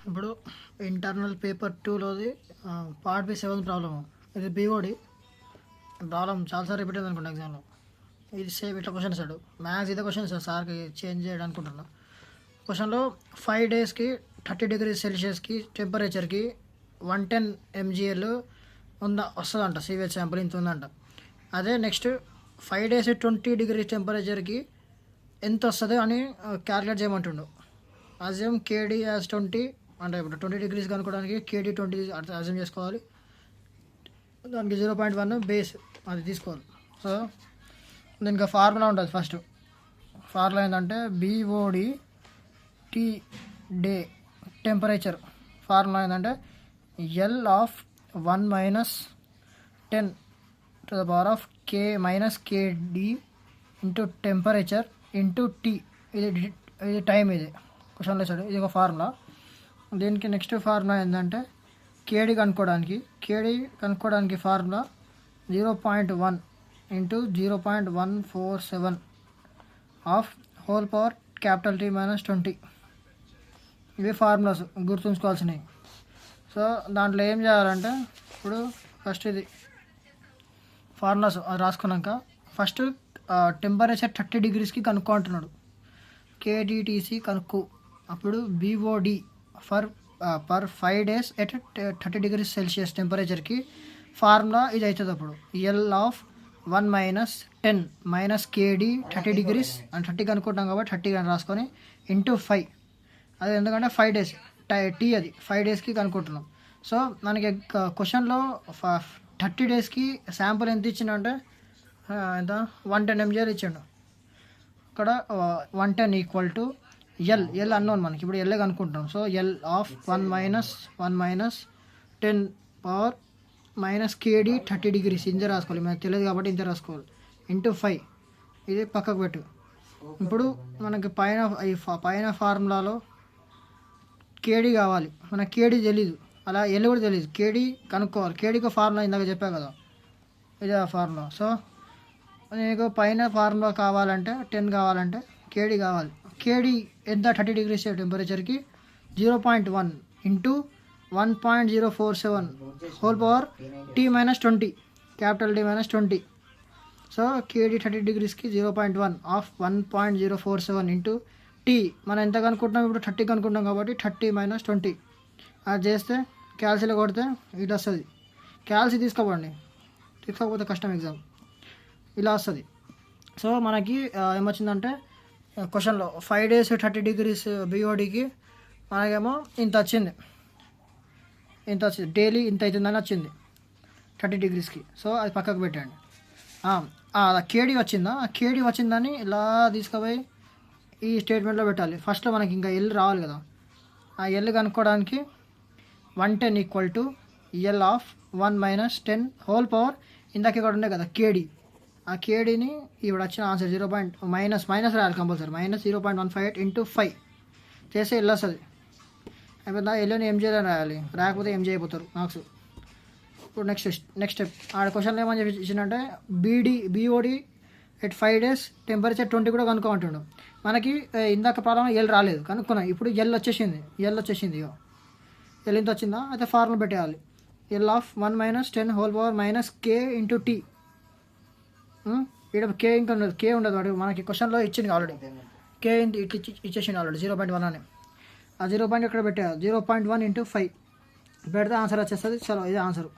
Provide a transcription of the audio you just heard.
ఇప్పుడు internal paper 2లోది part B 7 problem. ఇది బీఓడి ప్రాబ్లం చాలాసార్లు రిపీట్ అయింది అనుకుంటా ఎగ్జామ్లో. ఇది సేమ్ ఇట్లా క్వశ్చన్ ఇస్తాడు. మ్యాథ్స్ ఇదే క్వశ్చన్ ఇస్తాడు. సార్కి చేంజ్ చేయడం అనుకుంటున్నా. క్వశ్చన్లో 5 డేస్కి 30 డిగ్రీ సెల్సియస్కి టెంపరేచర్కి 110 mgl వస్తుందంట. సివిహెచ్ శాంపుల్ ఇంత ఉందంట. అదే నెక్స్ట్ 5 డేస్ 20 డిగ్రీ టెంపరేచర్కి ఎంత వస్తుంది అని క్యాలిక్యులేట్ చేయమంటుండు. అజ్యూమ్ కేడీ యాజ్ 20 అంటే ఇప్పుడు 20 డిగ్రీస్ కనుక్కోవడానికి కేడీ 20 అజ్యూమ్ చేసుకోవాలి. దానికి 0.1 బేస్ అది తీసుకోవాలి. సో దీనికి ఫార్ములా ఉంటుంది. ఫస్ట్ ఫార్ములా ఏంటంటే BOD T day temperature formula ఏంటంటే L of 1 - 10 to the power of k minus kd into temperature into T. ఇది టైం. ఇది క్వశ్చన్లో ఇచ్చాడు. ఇది ఒక ఫార్ములా. దీనికి నెక్స్ట్ ఫార్ములా ఏంటంటే కేడీ కనుక్కోవడానికి formula 0.1 into 0.147 of whole power capital T - 20. ఇవి ఫార్ములాస్ గుర్తుంచుకోవాల్సినవి. సో దాంట్లో ఏం చేయాలంటే ఇప్పుడు ఫస్ట్ ఇది ఫార్ములాస్ రాసుకున్నాక ఫస్ట్ టెంపరేచర్ 30 డిగ్రీస్కి కనుక్కో అంటున్నాడు. కేడిటీసీ కనుక్కో. అప్పుడు BOD per 5 days at 30 degree Celsius టెంపరేచర్కి ఫార్ములా ఇది అవుతుంది. అప్పుడు L of 1 - 10 KD 30 degrees and 30 కనుక్కుంటాం కాబట్టి 30 అని రాసుకొని ఇంటూ 5. అది ఎందుకంటే 5 డేస్ టీ అది 5 డేస్కి కనుక్కుంటున్నాం. సో మనకి క్వశ్చన్లో 30 డేస్కి శాంపుల్ ఎంత ఇచ్చిండంటే ఎంత 110 mgl ఇచ్చిండు. ఇక్కడ 110 ఈక్వల్ టు ఎల్ అన్నోన్ మనకి. ఇప్పుడు ఎల్ కనుక్కుంటాం. So L of 1 - 10 power KD 30 degrees ఇంత రాసుకోవాలి. మనకు తెలియదు కాబట్టి ఇంత రాసుకోవాలి. ఇంటూ 5. ఇది పక్కకు పెట్టు. ఇప్పుడు మనకి పైన ఫార్ములాలో కేడీ కావాలి. మనకు కేడీ తెలీదు, అలా ఎల్ కూడా తెలియదు. కేడీ కనుక్కోవాలి. కేడీకి ఫార్ములా ఇందాక చెప్పా కదా, ఇదే ఆ ఫార్ములా. సో నీకు పైన ఫార్ములా కావాలంటే 10 కావాలంటే కేడీ కావాలి. కేడీ ఎంత 30 డిగ్రీస్ టెంపరేచర్కి 0.1 into 1.047 whole power T - 20 capital T - 20. So KD 30 డిగ్రీస్కి 0.1 ఆఫ్ 1.047 ఇంటూ టీ. మనం ఎంత కనుక్కుంటున్నాం ఇప్పుడు 30 కనుక్కుంటాం కాబట్టి 30 - 20 అది చేస్తే క్యాల్సీలో కొడితే ఇట్లా వస్తుంది. క్యాల్సీ తీసుకోకపోతే కష్టం ఎగ్జామ్. ఇలా వస్తుంది. సో మనకి ఏమొచ్చిందంటే క్వశ్చన్లో 5 డేస్ 30 డిగ్రీస్ బీఓడికి మనకేమో ఇంత వచ్చింది. డైలీ ఇంత అవుతుందని వచ్చింది 30 డిగ్రీస్కి. సో అది పక్కకు పెట్టండి. కేడీ వచ్చిందా? ఆ కేడీ వచ్చిందని ఇలా తీసుకుపోయి ఈ స్టేట్మెంట్లో పెట్టాలి. ఫస్ట్లో మనకి ఇంకా ఎల్ రావాలి కదా. ఆ ఎల్ కనుక్కోవడానికి 110 equal to L of 1 - 10 whole power ఇందాక ఇక్కడ ఉండే కదా కేడీ. ఆ కేడీని ఇప్పుడు వచ్చిన ఆన్సర్ మైనస్ రాయాలి కంపల్సరీ. -0.158 ఇంటూ 5 చేస్తే ఎల్ వస్తుంది. అయిపోతుందా? ఎల్ని ఎంజే అని రాయాలి. రాకపోతే ఎంజే అయిపోతారు మార్క్స్. ఇప్పుడు నెక్స్ట్ స్టెప్ ఆడ క్వశ్చన్లో ఏమని చెప్పి ఇచ్చిందంటే బీఓడి ఎట్ 5 డేస్ టెంపరేచర్ 20 కూడా కనుక్కోమంటుండు. మనకి ఇందాక ప్రాబ్లం ఎల్ రాలేదు కనుక్కున్నాం. ఇప్పుడు ఎల్ వచ్చేసింది. ఎల్ ఇంత వచ్చిందా? అయితే ఫార్ములా పెట్టేయాలి. L of 1 - 10 whole power K into T. ఇక్కడ కే ఇంకా ఉండదు. కే ఉండదు. వాడు మనకి క్వశ్చన్లో ఇచ్చింది ఆల్రెడీ. కే ఇట్లా ఇచ్చేసింది ఆల్రెడీ 0.1 అని. ఆ 0. ఇక్కడ పెట్టేయాలి. 0.1 ఇంటూ 5 పెడితే ఆన్సర్ వచ్చేస్తుంది. చలో ఇది ఆన్సర్.